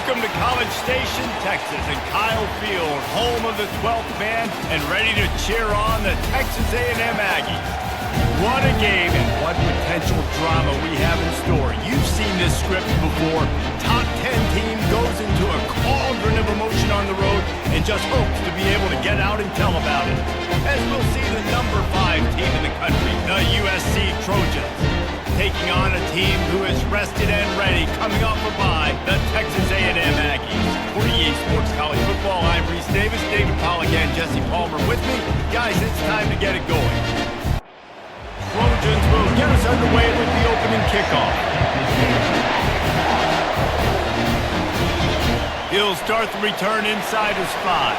Welcome to College Station, Texas, and Kyle Field, home of the 12th man, and ready to cheer on the Texas A&M Aggies. What a game and what potential drama we have in store. You've seen this script before. Top 10 team goes into a cauldron of emotion on the road and just hopes to be able to get out and tell about it. As we'll see the number 5 team in the country, the USC Trojans, taking on a team who is rested and ready, coming off a bye, the Texas A&M Aggies. For EA Sports College Football, I'm Reese Davis, David Pollack, and Jesse Palmer with me. Guys, it's time to get it going. Trojans will get us underway with the opening kickoff. He'll start the return inside his 5.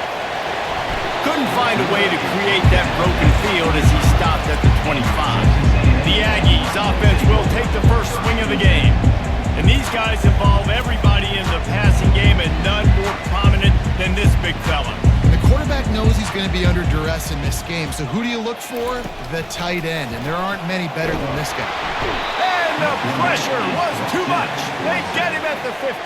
Couldn't find a way to create that broken field as he stopped at the 25. The Aggies offense will take the first swing of the game. And these guys involve everybody in the passing game, and none more prominent than this big fella. The quarterback knows he's going to be under duress in this game, so who do you look for? The tight end, and there aren't many better than this guy. And the pressure was too much. They get him at the 15.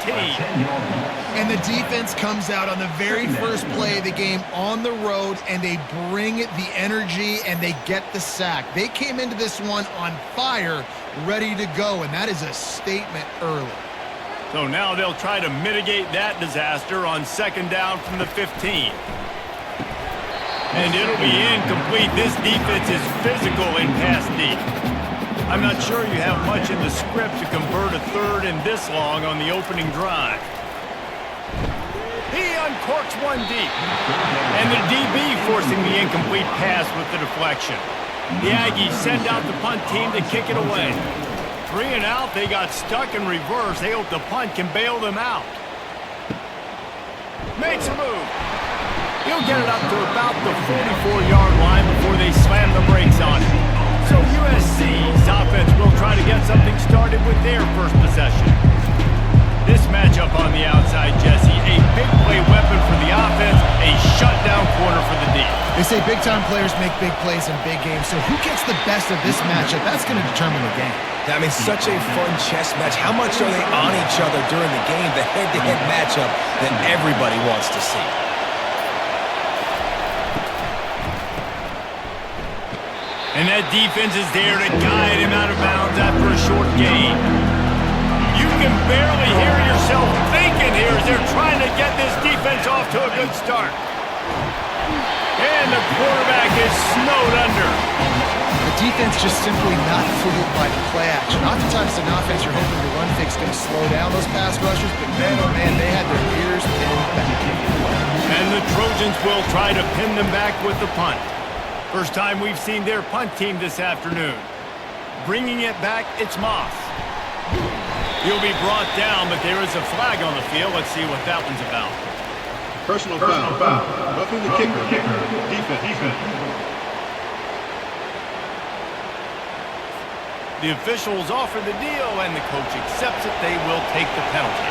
And the defense comes out on the very first play of the game on the road, and they bring the energy, and they get the sack. They came into this one on fire, ready to go, and that is a statement early. So now they'll try to mitigate that disaster on second down from the 15. And it'll be incomplete. This defense is physical in pass deep. I'm not sure you have much in the script to convert a third and this long on the opening drive. He uncorks one deep. And the DB forcing the incomplete pass with the deflection. The Aggies send out the punt team to kick it away. 3 and out, they got stuck in reverse. They hope the punt can bail them out. Makes a move. He'll get it up to about the 44-yard line before they slam the brakes on it. So USC's offense will try to get something started with their first possession. This matchup on the outside, Jesse, a big play weapon for the offense, a shutdown corner for the D. They say big-time players make big plays in big games, so who gets the best of this matchup? That's going to determine the game. I mean, such a fun chess match. How much are they on each other during the game? The head-to-head matchup that everybody wants to see. And that defense is there to guide him out of bounds after a short gain. You can barely hear yourself thinking here as they're trying to get this defense off to a good start. And the quarterback is snowed under. The defense just simply not fooled by the play action. Oftentimes an offense, you're hoping the run fix going to slow down those pass rushers, but man, oh man, they had their ears pinned back. And the Trojans will try to pin them back with the punt. First time we've seen their punt team this afternoon. Bringing it back, it's Moss. He'll be brought down, but there is a flag on the field. Let's see what that one's about. Personal foul. Roughing the kicker. Defense. The officials offer the deal, and the coach accepts it. They will take the penalty.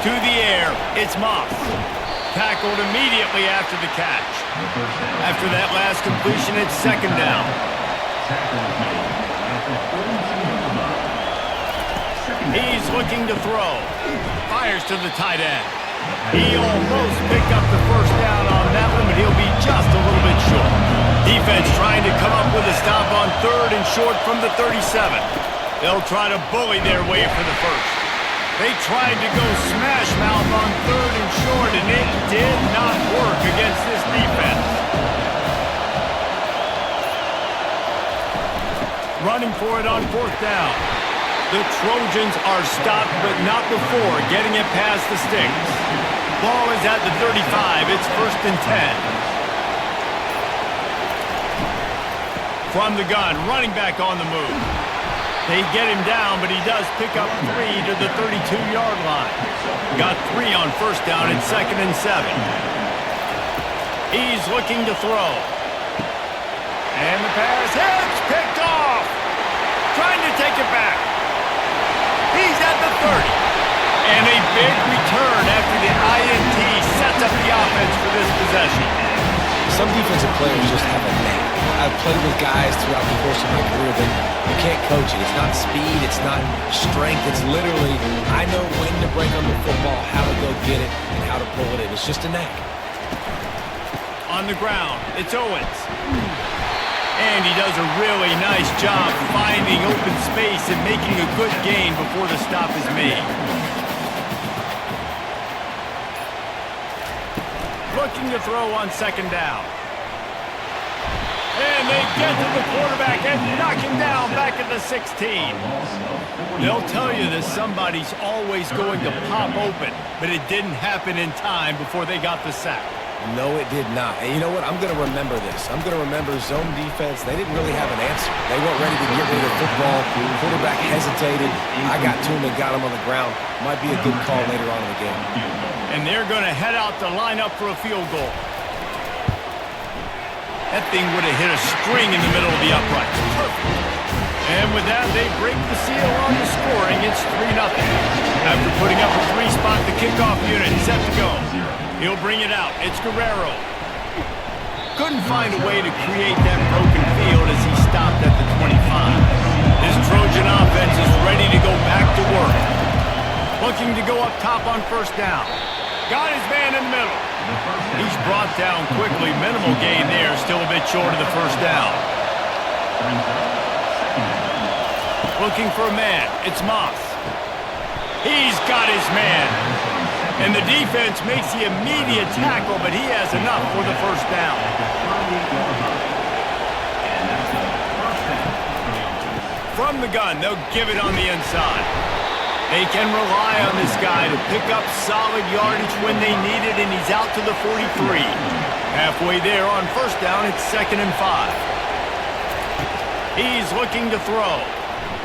To the air, it's Moss. Tackled immediately after the catch. After that last completion, it's second down. He's looking to throw. Fires to the tight end. He almost picked up the first down on that one, but he'll be just a little bit short. Defense trying to come up with a stop on third and short from the 37. They'll try to bully their way for the first. They tried to go smash mouth on third and short, and it did not work against this defense. Running for it on fourth down. The Trojans are stopped, but not before getting it past the sticks. Ball is at the 35. It's first and 10. From the gun, running back on the move. They get him down, but he does pick up 3 to the 32-yard line. Got 3 on first down and second and 7. He's looking to throw. And the pass hits, picked off. Trying to take it back. He's at the 30. And a big return after the INT sets up the offense for this possession. Some defensive players just have a knack. I've played with guys throughout the course of my career that you can't coach it. It's not speed, it's not strength. It's literally, I know when to break on the football, how to go get it, and how to pull it in. It's just a knack. On the ground, it's Owens. And he does a really nice job finding open space and making a good gain before the stop is made. Looking to throw on second down. And they get to the quarterback and knock him down back at the 16. They'll tell you that somebody's always going to pop open, but it didn't happen in time before they got the sack. No, it did not. And you know what? I'm going to remember this. I'm going to remember zone defense. They didn't really have an answer. They weren't ready to get rid of the football. The quarterback hesitated. I got to him and got him on the ground. Might be a good call later on in the game. And they're going to head out to line up for a field goal. That thing would have hit a string in the middle of the upright. Perfect. And with that, they break the seal on the scoring. It's 3-0. After putting up a 3-spot, the kickoff unit set to go. He'll bring it out. It's Guerrero. Couldn't find a way to create that broken field as he stopped at the 25. His Trojan offense is ready to go back to work. Looking to go up top on first down. Got his man in the middle. He's brought down quickly. Minimal gain there. Still a bit short of the first down. Looking for a man. It's Moss. He's got his man. And the defense makes the immediate tackle, but he has enough for the first down. From the gun, they'll give it on the inside. They can rely on this guy to pick up solid yardage when they need it, and he's out to the 43. Halfway there on first down, it's 2nd and 5. He's looking to throw,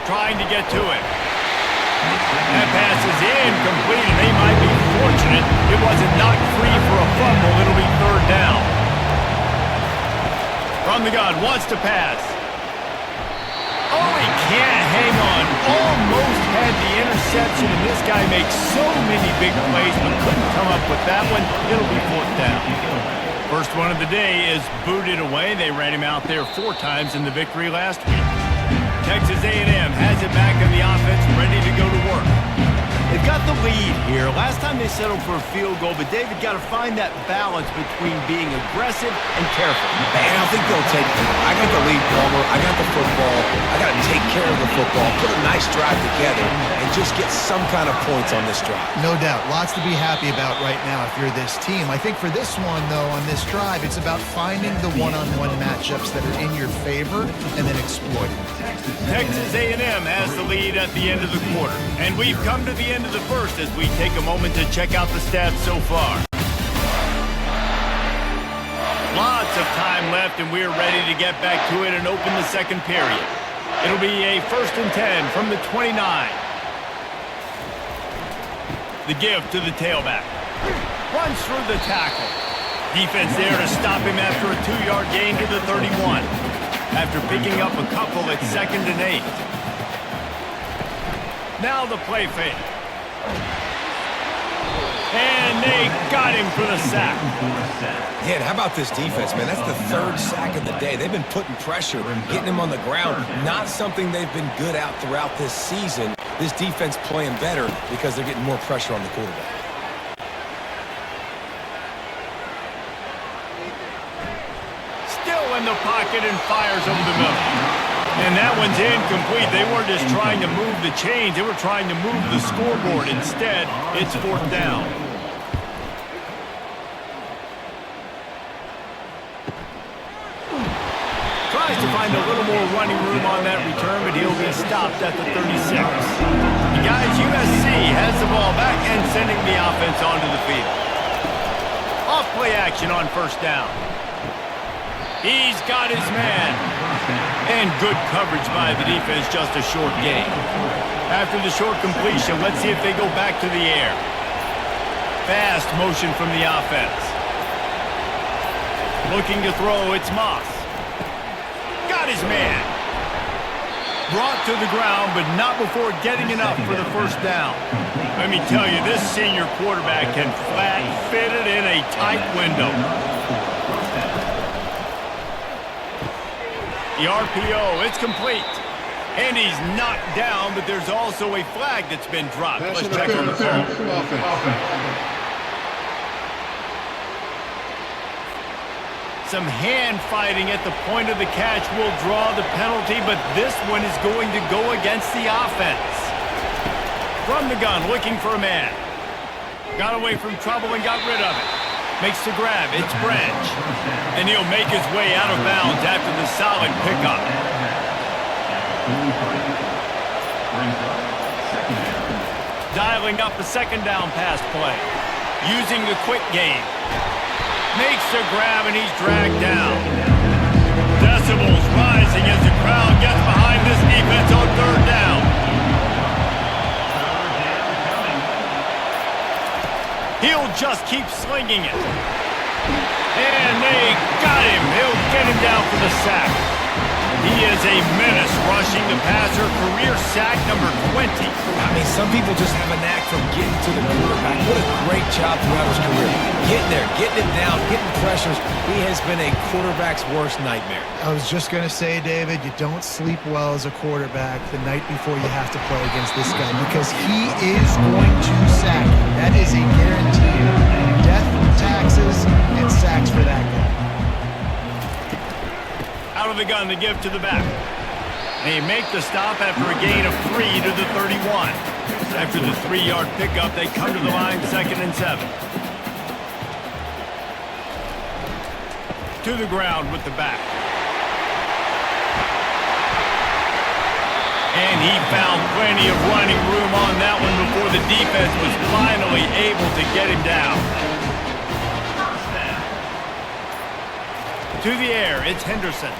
trying to get to it. That pass is incomplete, and they might be fortunate it wasn't knocked free for a fumble. It'll be 3rd down. From the gun, wants to pass. Oh, he can't hang on. Almost had the interception, and this guy makes so many big plays, but couldn't come up with that one. It'll be 4th down. First one of the day is booted away. They ran him out there 4 times in the victory last week. Texas A&M has it back in the offense, ready to go to work. They've got the lead here. Last time they settled for a field goal, but David got to find that balance between being aggressive and careful. Man, I think they'll take it. I got the lead, Palmer. I got the football. I got to take care of the football, put a nice drive together, and just get some kind of points on this drive. No doubt. Lots to be happy about right now if you're this team. I think for this one, though, on this drive, it's about finding the one-on-one matchups that are in your favor and then exploiting them. Texas A&M has the lead at the end of the quarter. And we've come to the end of the first as we take a moment to check out the stats so far. Lots of time left, and we're ready to get back to it and open the second period. It'll be a 1st and 10 from the 29. The give to the tailback. Runs through the tackle. Defense there to stop him after a 2-yard gain to the 31. After picking up a couple at 2nd and 8. Now the play fake. And they got him for the sack. Yeah, and how about this defense, man? That's the 3rd sack of the day. They've been putting pressure, getting him on the ground. Not something they've been good at throughout this season. This defense playing better because they're getting more pressure on the quarterback. In the pocket and fires over the middle. And that one's incomplete. They weren't just trying to move the chains. They were trying to move the scoreboard. Instead, it's 4th down. Tries to find a little more running room on that return, but he'll be stopped at the 36. The guys, USC has the ball back and sending the offense onto the field. Off play action on first down. He's got his man. And good coverage by the defense, just a short gain. After the short completion, let's see if they go back to the air. Fast motion from the offense. Looking to throw, it's Moss. Got his man. Brought to the ground, but not before getting enough for the first down. Let me tell you, this senior quarterback can flat fit it in a tight window. The RPO, it's complete. And he's knocked down, but there's also a flag that's been dropped. Let's check on the phone. Some hand fighting at the point of the catch will draw the penalty, but this one is going to go against the offense. From the gun, looking for a man. Got away from trouble and got rid of it. Makes the grab, it's Branch. And he'll make his way out of bounds after the solid pickup. Dialing up a second down pass play. Using the quick game. Makes the grab and he's dragged down. Decibels rising as the crowd gets behind this defense on third down. He'll just keep slinging it. And they got him. He'll get him down for the sack. He is a menace rushing the passer. Career sack number 20. I mean, some people just have a knack for getting to the quarterback. What a great job throughout his career. Getting there, getting it down, getting pressures. He has been a quarterback's worst nightmare. I was just going to say, David, you don't sleep well as a quarterback the night before you have to play against this guy because he is going to sack you. That is a guarantee. Death, taxes, and sacks for that guy. Out of the gun to give to the back. They make the stop after a gain of 3 to the 31. After the 3-yard pickup, they come to the line 2nd and 7. To the ground with the back. And he found plenty of running room on that one before the defense was finally able to get him down. To the air, it's Henderson.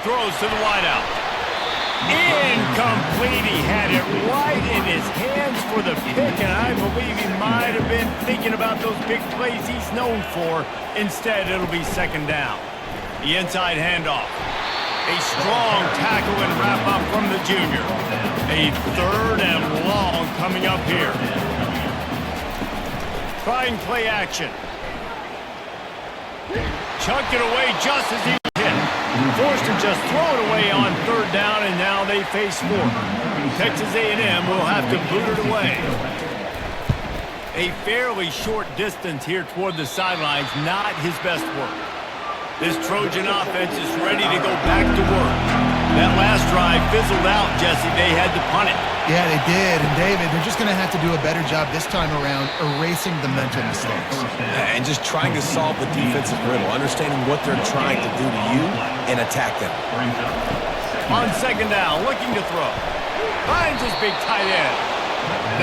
Throws to the wideout. Incomplete. He had it right in his hands for the pick, and I believe he might have been thinking about those big plays he's known for. Instead, it'll be 2nd down. The inside handoff. A strong tackle and wrap-up from the junior. A 3rd and long coming up here. Trying play action. Chucked it away just as he was hit. Forced to just throw it away on 3rd down, and now they face 4th. Texas A&M will have to boot it away. A fairly short distance here toward the sidelines, not his best work. This Trojan offense is ready to go back to work. That last drive fizzled out, Jesse. They had to punt it. Yeah, they did. And, David, they're just going to have to do a better job this time around erasing the mental mistakes. And just trying to solve the defensive riddle, understanding what they're trying to do to you and attack them. On 2nd down, looking to throw. Finds his big tight end.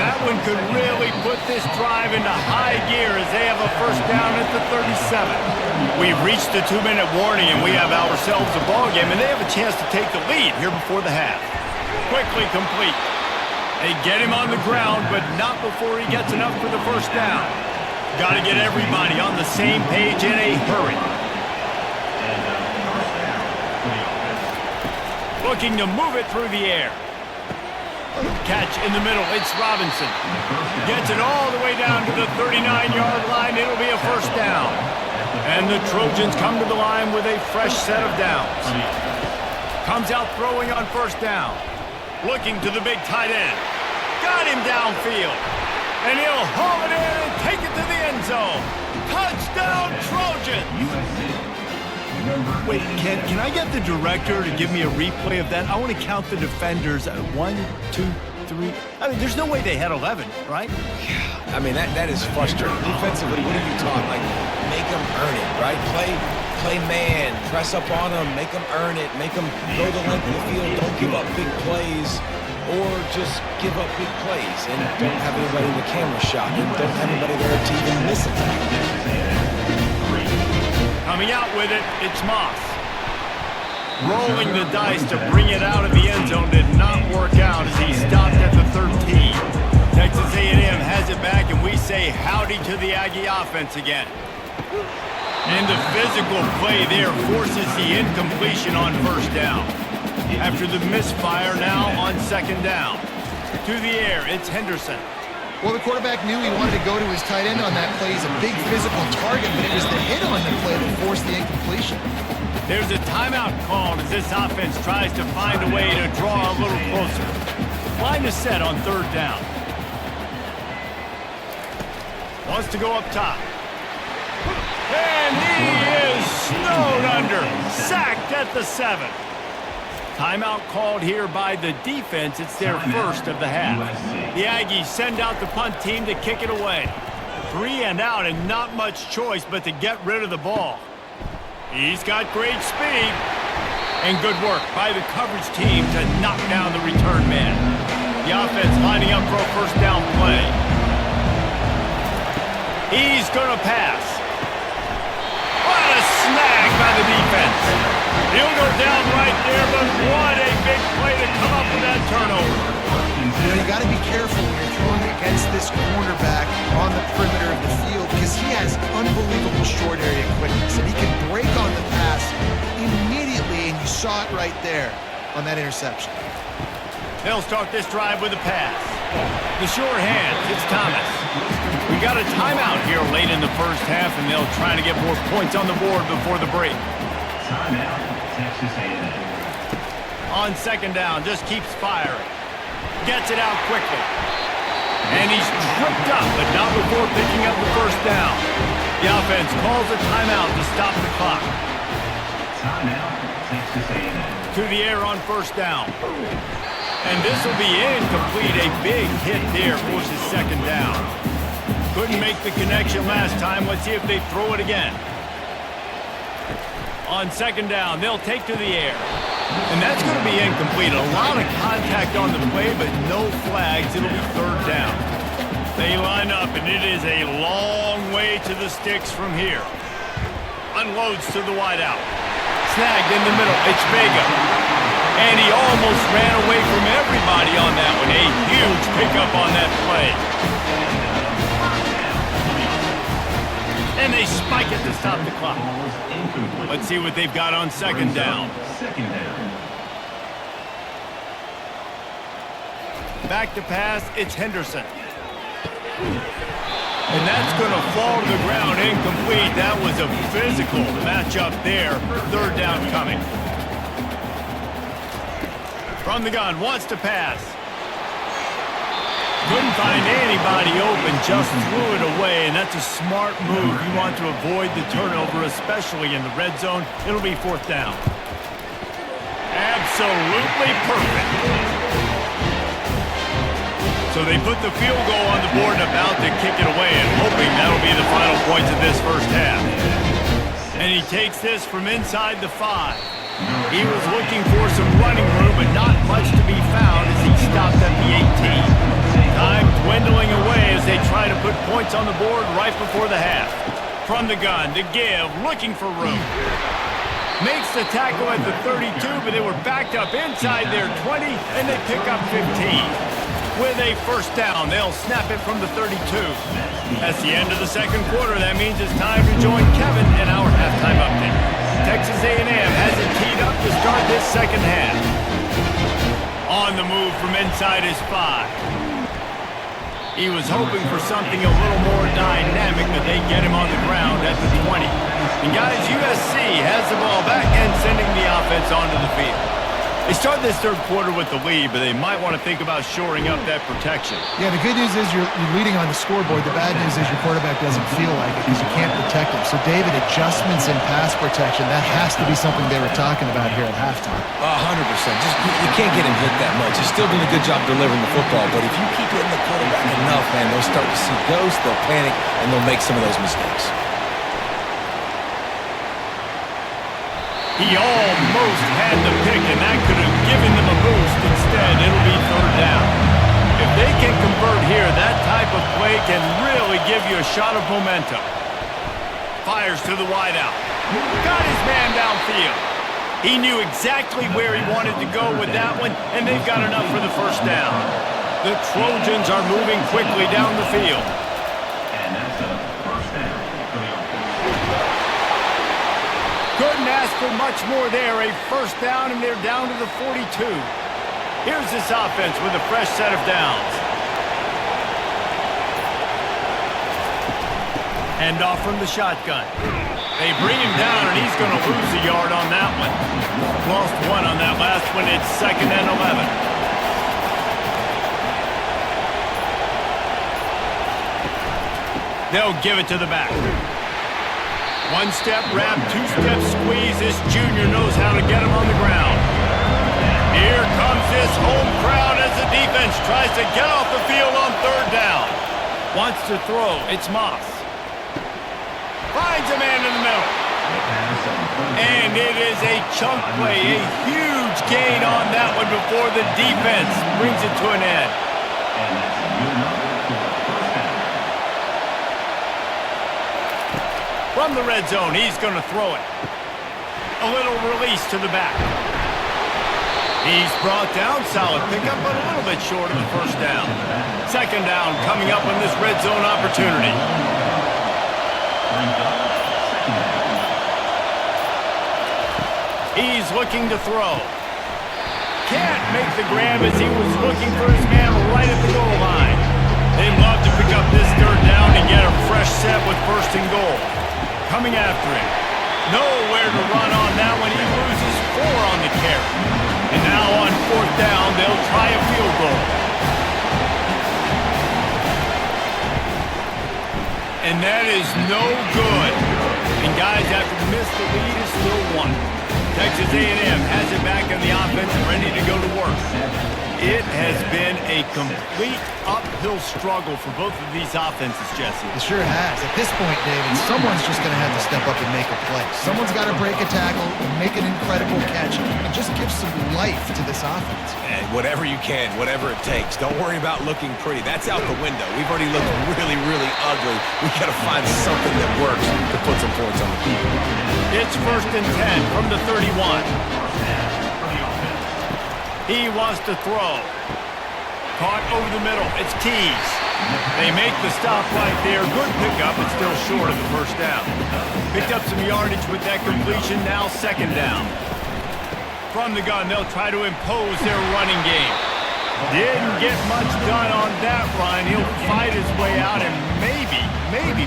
That one could really put this drive into high gear as they have a 1st down at the 37. We've reached the 2-minute warning, and we have ourselves a ball game, and they have a chance to take the lead here before the half. Quickly complete. They get him on the ground, but not before he gets enough for the 1st down. Got to get everybody on the same page in a hurry. Looking to move it through the air. Catch in the middle, it's Robinson. Gets it all the way down to the 39-yard line. It'll be a 1st down. And the Trojans come to the line with a fresh set of downs. Comes out throwing on 1st down. Looking to the big tight end. Got him downfield. And he'll haul it in and take it to the end zone. Touchdown, Trojans! Wait, can I get the director to give me a replay of that? I want to count the defenders. 1, 2, 3. I mean, there's no way they had 11, right? I mean, that is frustrating. Defensively, what are you talking? Like, make them earn it, right? Play man, press up on them, make them earn it, make them go the length of the field. Don't give up big plays, or just give up big plays and don't have anybody in the camera shot and don't have anybody there to even miss it. Coming out with it, it's Moss. Rolling the dice to bring it out of the end zone did not work out as he stopped at the 13. Texas A&M has it back, and we say howdy to the Aggie offense again. And the physical play there forces the incompletion on 1st down. After the misfire now on 2nd down. To the air, it's Henderson. Well, the quarterback knew he wanted to go to his tight end on that play. He's a big physical target, but it was the hit on the play that forced the incompletion. There's a timeout called as this offense tries to find a way to draw a little closer. Line is set on third down. Wants to go up top. And he is snowed under. Sacked at the 7. Timeout called here by the defense. It's their first of the half. The Aggies send out the punt team to kick it away. 3 and out and not much choice but to get rid of the ball. He's got great speed. And good work by the coverage team to knock down the return man. The offense lining up for a first down play. He's going to pass. What a snag by the defense. He'll go down right there, but what a big play to come up with that turnover. You know, you got to be careful when you're throwing against this cornerback on the perimeter of the field because he has unbelievable short area quickness, and he can break on the pass immediately, and you saw it right there on that interception. They'll start this drive with a pass. The short hand, it's Thomas. We got a timeout here late in the first half, and they'll try to get more points on the board before the break. Timeout, Texas A&M. On second down, just keeps firing. Gets it out quickly. And he's tripped up, but not before picking up the first down. The offense calls a timeout to stop the clock. Timeout, Texas A&M. To the air on first down. And this will be incomplete. A big hit there forces second down. Couldn't make the connection last time. Let's see if they throw it again. On second down, they'll take to the air. And that's going to be incomplete. A lot of contact on the play, but no flags. It'll be third down. They line up, and it is a long way to the sticks from here. Unloads to the wideout. Snagged in the middle. It's Vega. And he almost ran away from everybody on that one. A huge pickup on that play. And they spike it to stop the clock. Let's see what they've got on second down. Back to pass, it's Henderson. And that's going to fall to the ground incomplete. That was a physical matchup there. Third down coming. From the gun, wants to pass. Couldn't find anybody open, just threw it away, and that's a smart move. You want to avoid the turnover, especially in the red zone. It'll be fourth down. Absolutely perfect. So they put the field goal on the board and about to kick it away, and hoping that'll be the final points of this first half. And he takes this from inside the 5. He was looking for some running room, but not much to be found as he stopped at the 18. Time dwindling away as they try to put points on the board right before the half. From the gun, to give, looking for room. Makes the tackle at the 32, but they were backed up inside their 20, and they pick up 15. With a first down, they'll snap it from the 32. That's the end of the second quarter. That means it's time to join Kevin in our halftime update. Texas A&M has it teed up to start this second half. On the move from inside his 5. He was hoping for something a little more dynamic, but they get him on the ground at the 20. And guys, USC has the ball back and sending the offense onto the field. They start this third quarter with the lead, but they might want to think about shoring up that protection. Yeah, the good news is you're leading on the scoreboard. The bad news is your quarterback doesn't feel like it because you can't protect him. So, David, adjustments in pass protection, that has to be something they were talking about here at halftime. 100%. Just you can't get him hit that much. He's still doing a good job delivering the football, but if you keep hitting the quarterback enough, man, they'll start to see ghosts, they'll panic, and they'll make some of those mistakes. He almost had the pick, and that could have given them a boost. Instead, it'll be third down. If they can convert here, that type of play can really give you a shot of momentum. Fires to the wideout. Got his man downfield. He knew exactly where he wanted to go with that one, and they've got enough for the first down. The Trojans are moving quickly down the field. And that's a first down. Couldn't ask for much more there. A first down, and they're down to the 42. Here's this offense with a fresh set of downs. Hand off from the shotgun. They bring him down, and he's going to lose a yard on that one. Lost one on that last one. It's 2nd and 11. They'll give it to the back. One-step wrap, two-step squeeze. This junior knows how to get him on the ground. Here comes this home crowd as the defense tries to get off the field on 3rd down. Wants to throw. It's Moss. Finds a man in the middle. And it is a chunk play, a huge gain on that one before the defense brings it to an end. And that's a good enough for a first down. From the red zone, he's going to throw it. A little release to the back. He's brought down, solid pickup, but a little bit short of the first down. 2nd down coming up on this red zone opportunity. He's looking to throw. Can't make the grab as he was looking for his man right at the goal line. They'd love to pick up this 3rd down and get a fresh set with 1st and goal. Coming after him. Nowhere to run on that one. He loses 4 on the carry. And now on 4th down, they'll try a field goal. And that is no good. And guys, after the miss, the lead is still 1. Texas A&M has it back in the offense and ready to go to work. It has been a complete uphill struggle for both of these offenses, Jesse. It sure has. At this point, David, someone's just going to have to step up and make a play. Someone's got to break a tackle, make an incredible catch, and just give some life to this offense. And whatever you can, whatever it takes. Don't worry about looking pretty. That's out the window. We've already looked really, really ugly. We got to find something that works to put some points on the field. It's 1st and 10 from the 31. He wants to throw. Caught over the middle. It's Keys. They make the stop right there. Good pickup, but still short of the 1st down. Picked up some yardage with that completion. Now 2nd down. From the gun, they'll try to impose their running game. Didn't get much done on that run. He'll fight his way out and maybe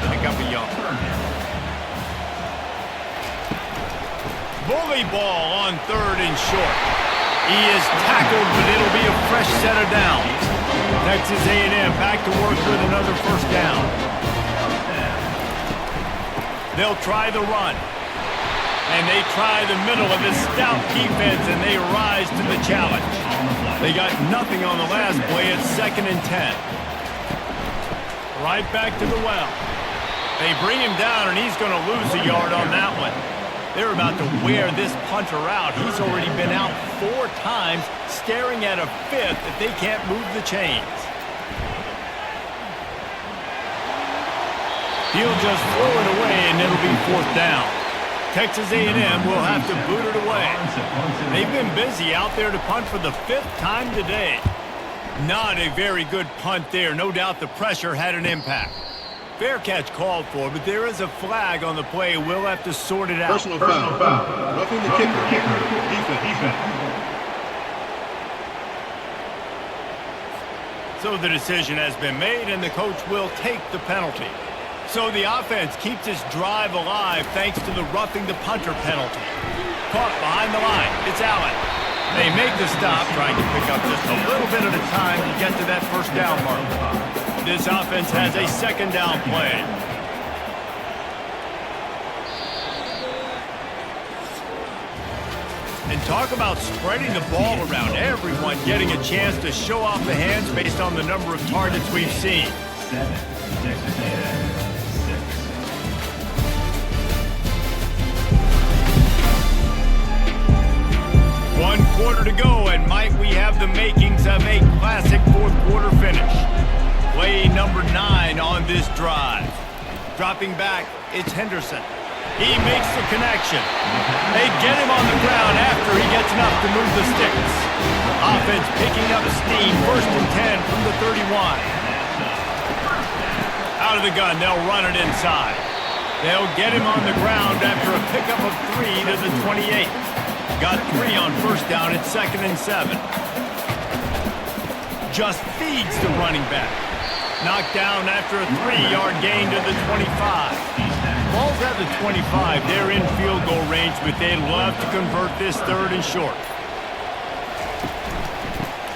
pick up a yard. Bully ball on 3rd and short. He is tackled, but it'll be a fresh set of downs. Texas A&M back to work with another 1st down. They'll try the run. And they try the middle of this stout defense, and they rise to the challenge. They got nothing on the last play. It's 2nd and 10. Right back to the well. They bring him down, and he's going to lose a yard on that one. They're about to wear this punter out. He's already been out 4 times, staring at a 5th if they can't move the chains. He'll just throw it away, and it'll be 4th down. Texas A&M will have to boot it away. They've been busy out there to punt for the 5th time today. Not a very good punt there. No doubt the pressure had an impact. Fair catch called for, but there is a flag on the play. We'll have to sort it out. Personal foul. Roughing the kicker. Defense. So the decision has been made, and the coach will take the penalty. So the offense keeps its drive alive thanks to the roughing the punter penalty. Caught behind the line. It's Allen. They make the stop, trying to pick up just a little bit at a time to get to that 1st down mark. This offense has a 2nd down play. And talk about spreading the ball around. Everyone getting a chance to show off the hands based on the number of targets we've seen. 7, Texas A&M, 6. 1 quarter to go, and might we have the makings of a classic 4th quarter finish. Play number 9 on this drive. Dropping back, it's Henderson. He makes the connection. They get him on the ground after he gets enough to move the sticks. Offense picking up steam, 1st and 10 from the 31. Out of the gun, they'll run it inside. They'll get him on the ground after a pickup of 3 to the 28. Got 3 on 1st down, it's 2nd and 7. Just feeds the running back. Knocked down after a 3-yard gain to the 25. Ball's at the 25. They're in field goal range, but they'd love to convert this 3rd and short.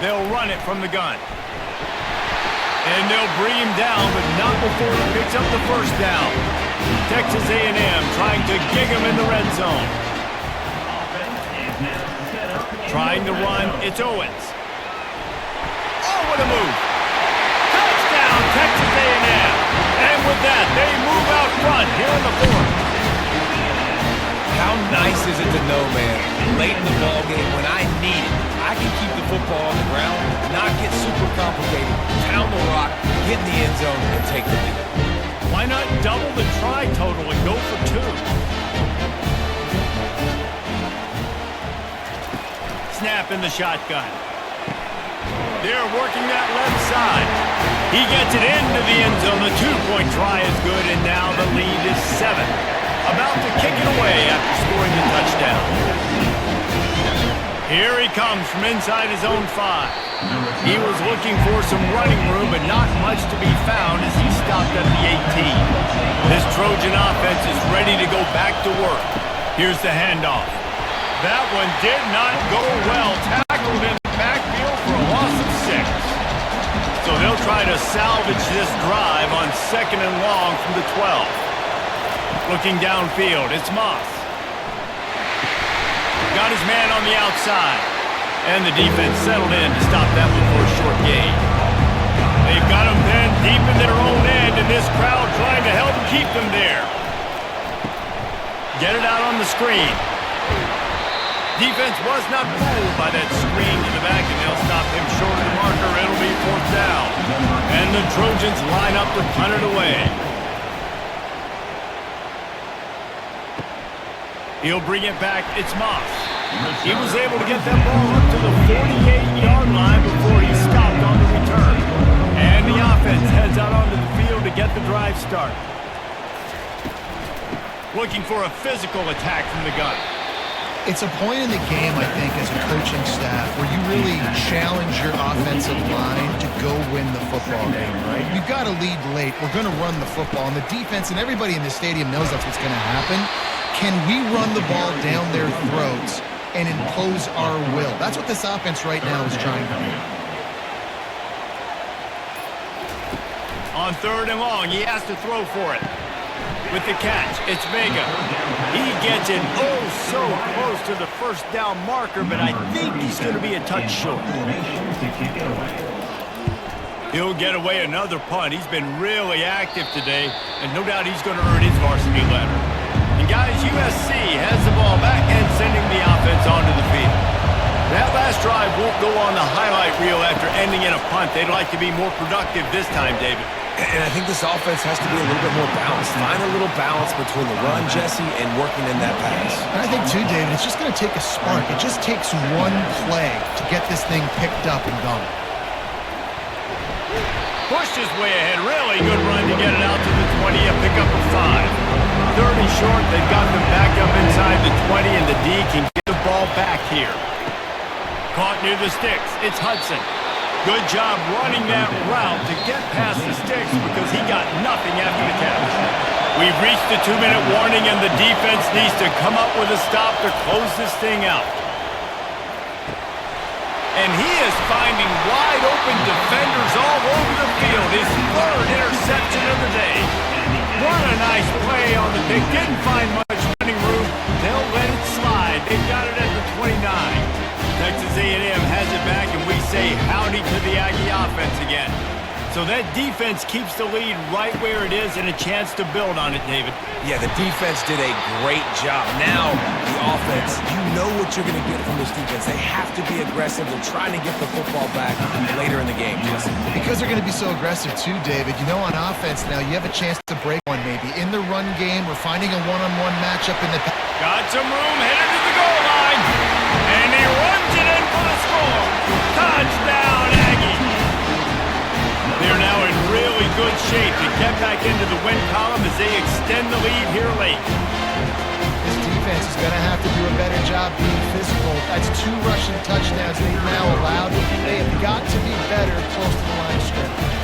They'll run it from the gun. And they'll bring him down, but not before he picks up the first down. Texas A&M trying to gig him in the red zone. Trying to run, it's Owens. Oh, what a move. Touchdown, Texas A&M. And with that, they move out front here in the 4th. How nice is it to know, man, late in the ball game when I need it, I can keep the football on the ground, not get super complicated, pound the rock, get in the end zone, and take the lead. Why not double the try total and go for 2? Snap in the shotgun. They're working that left side. He gets it into the end zone. The 2-point try is good, and now the lead is 7. About to kick it away after scoring the touchdown. Here he comes from inside his own 5. He was looking for some running room, but not much to be found as he stopped at the 18. This Trojan offense is ready to go back to work. Here's the handoff. That one did not go well. Tackled in the backfield for a loss of 6. So they'll try to salvage this drive on 2nd and long from the 12. Looking downfield, it's Moss. Got his man on the outside. And the defense settled in to stop that one for a short gain. They've got him then deep in their own end, and this crowd trying to help keep them there. Get it out on the screen. Defense was not fooled by that screen to the back, and they'll stop him short of the marker. It'll be 4th down. And the Trojans line up to punt it away. He'll bring it back. It's Moss. He was able to get that ball up to the 48-yard line before he stopped on the return. And the offense heads out onto the field to get the drive started. Looking for a physical attack from the gun. It's a point in the game, I think, as a coaching staff where you really challenge your offensive line to go win the football game, right? You've got to lead late. We're going to run the football. And the defense and everybody in the stadium knows that's what's going to happen. Can we run the ball down their throats and impose our will? That's what this offense right now is trying to do. On 3rd and long, he has to throw for it. With the catch, it's Vega. He gets it so close to the 1st down marker, but I think he's going to be a touch short. He'll get away another punt. He's been really active today, and no doubt he's going to earn his varsity letter. And guys, USC has the ball back and sending the offense onto the field. That last drive won't go on the highlight reel after ending in a punt. They'd like to be more productive this time, David. And I think this offense has to be a little bit more balanced. Find a little balance between the run, Jesse, and working in that pass. And I think, too, David, it's just going to take a spark. It just takes one play to get this thing picked up and going. Pushed his way ahead. Really good run to get it out to the 20 and pick up a 5. 30 short. They've got them back up inside the 20, and the D can get the ball back here. Caught near the sticks. It's Hudson. Good job running that route to get past the sticks because he got nothing after the catch. We've reached the 2-minute warning, and the defense needs to come up with a stop to close this thing out. And he is finding wide open defenders all over the field. His 3rd interception of the day. What a nice play on the pick. Didn't find much running room. They'll let it slide. They've got it at the 29. Texas A&M has it back, and we say howdy to the Aggie offense again. So that defense keeps the lead right where it is and a chance to build on it, David. Yeah, the defense did a great job. Now, the offense, you know what you're going to get from this defense. They have to be aggressive. They're trying to get the football back later in the game, Jesse. Because they're going to be so aggressive, too, David. You know, on offense now, you have a chance to break one maybe. In the run game, we're finding a one-on-one matchup in the... Got some room, headed to the goal line. And he runs it in for the score. Touchdown, Aggie. They're now in really good shape to get back into the win column as they extend the lead here late. This defense is going to have to do a better job being physical. That's 2 rushing touchdowns they've now allowed. They have got to be better close to the line of scrimmage.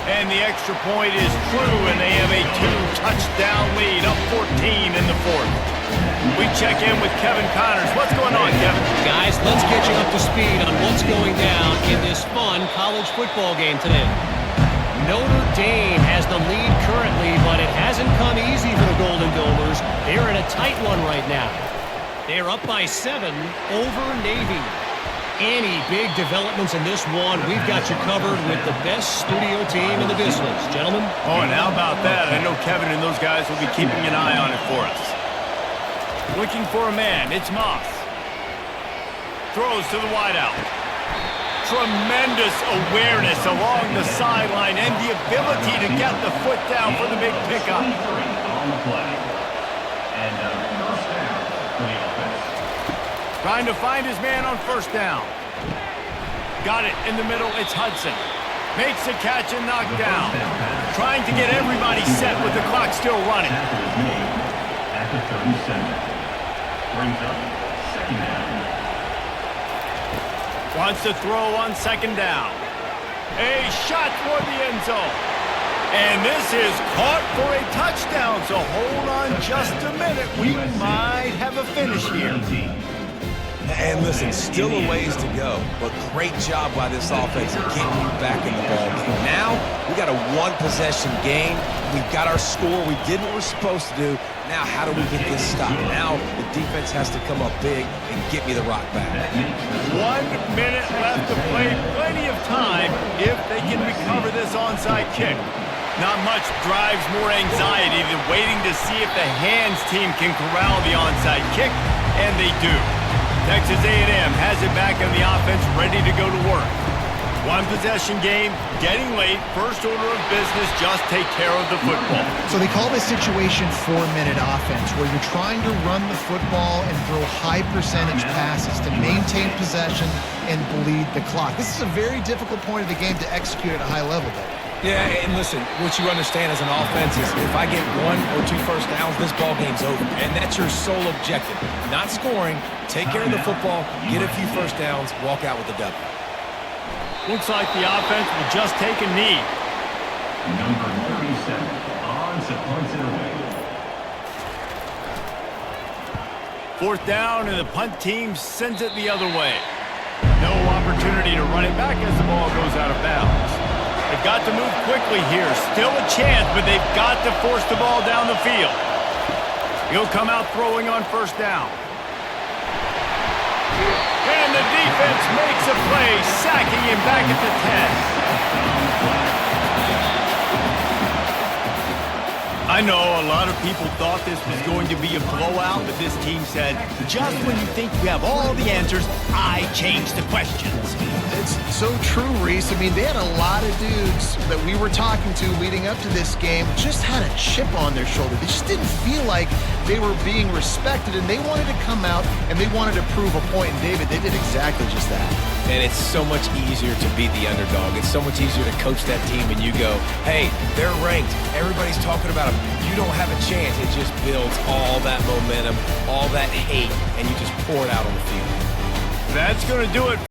And the extra point is true, and they have a 2-touchdown lead, up 14 in the fourth. We check in with Kevin Connors. What's going on, Kevin? Guys, let's get you up to speed on what's going down in this fun college football game today. Notre Dame has the lead currently, but it hasn't come easy for the Golden Gophers. They're in a tight one right now. They're up by 7 over Navy. Any big developments in this one, we've got you covered with the best studio team in the business. Gentlemen? Oh, and how about that? I know Kevin and those guys will be keeping an eye on it for us. Looking for a man. It's Moss. Throws to the wideout. Tremendous awareness along the sideline and the ability to get the foot down for the big pickup. On the play. And first down for the offense. Trying to find his man on first down. Got it in the middle. It's Hudson. Makes the catch and knocked down. Trying to get everybody set with the clock still running. Tackle is made at the 37. Brings up second down. Wants to throw on second down. A shot toward the end zone. And this is caught for a touchdown. So hold on just a minute. We might have a finish here. And listen, still a ways to go, but great job by this offense of getting you back in the ball game. Now, we got a one-possession game. We've got our score. We did what we're supposed to do. Now, how do we get this stopped? Now, the defense has to come up big and get me the rock back. 1 minute left to play. Plenty of time if they can recover this onside kick. Not much drives more anxiety than waiting to see if the hands team can corral the onside kick, and they do. Texas A&M has it back on the offense, ready to go to work. One possession game, getting late, first order of business, just take care of the football. So they call this situation 4-minute offense, where you're trying to run the football and throw high percentage passes to maintain possession and bleed the clock. This is a very difficult point of the game to execute at a high level, though. Yeah, and listen, what you understand as an offense is if I get 1 or 2 first downs, this ball game's over. And that's your sole objective. Not scoring, take care of the football, get a few first downs, walk out with a W. Looks like the offense will just take a knee. Number 37 on to punts it away. Fourth down, and the punt team sends it the other way. No opportunity to run it back as the ball goes out of bounds. They've got to move quickly here. Still a chance, but they've got to force the ball down the field. He'll come out throwing on first down. And the defense makes a play, sacking him back at the 10. I know a lot of people thought this was going to be a blowout, but this team said, just when you think you have all the answers, I change the questions. It's so true, Reese. I mean, they had a lot of dudes that we were talking to leading up to this game just had a chip on their shoulder. They just didn't feel like they were being respected, and they wanted to come out and they wanted to prove a point. And David, they did exactly just that. And it's so much easier to be the underdog. It's so much easier to coach that team and you go, hey, they're ranked. Everybody's talking about them. You don't have a chance. It just builds all that momentum, all that hate, and you just pour it out on the field. That's going to do it.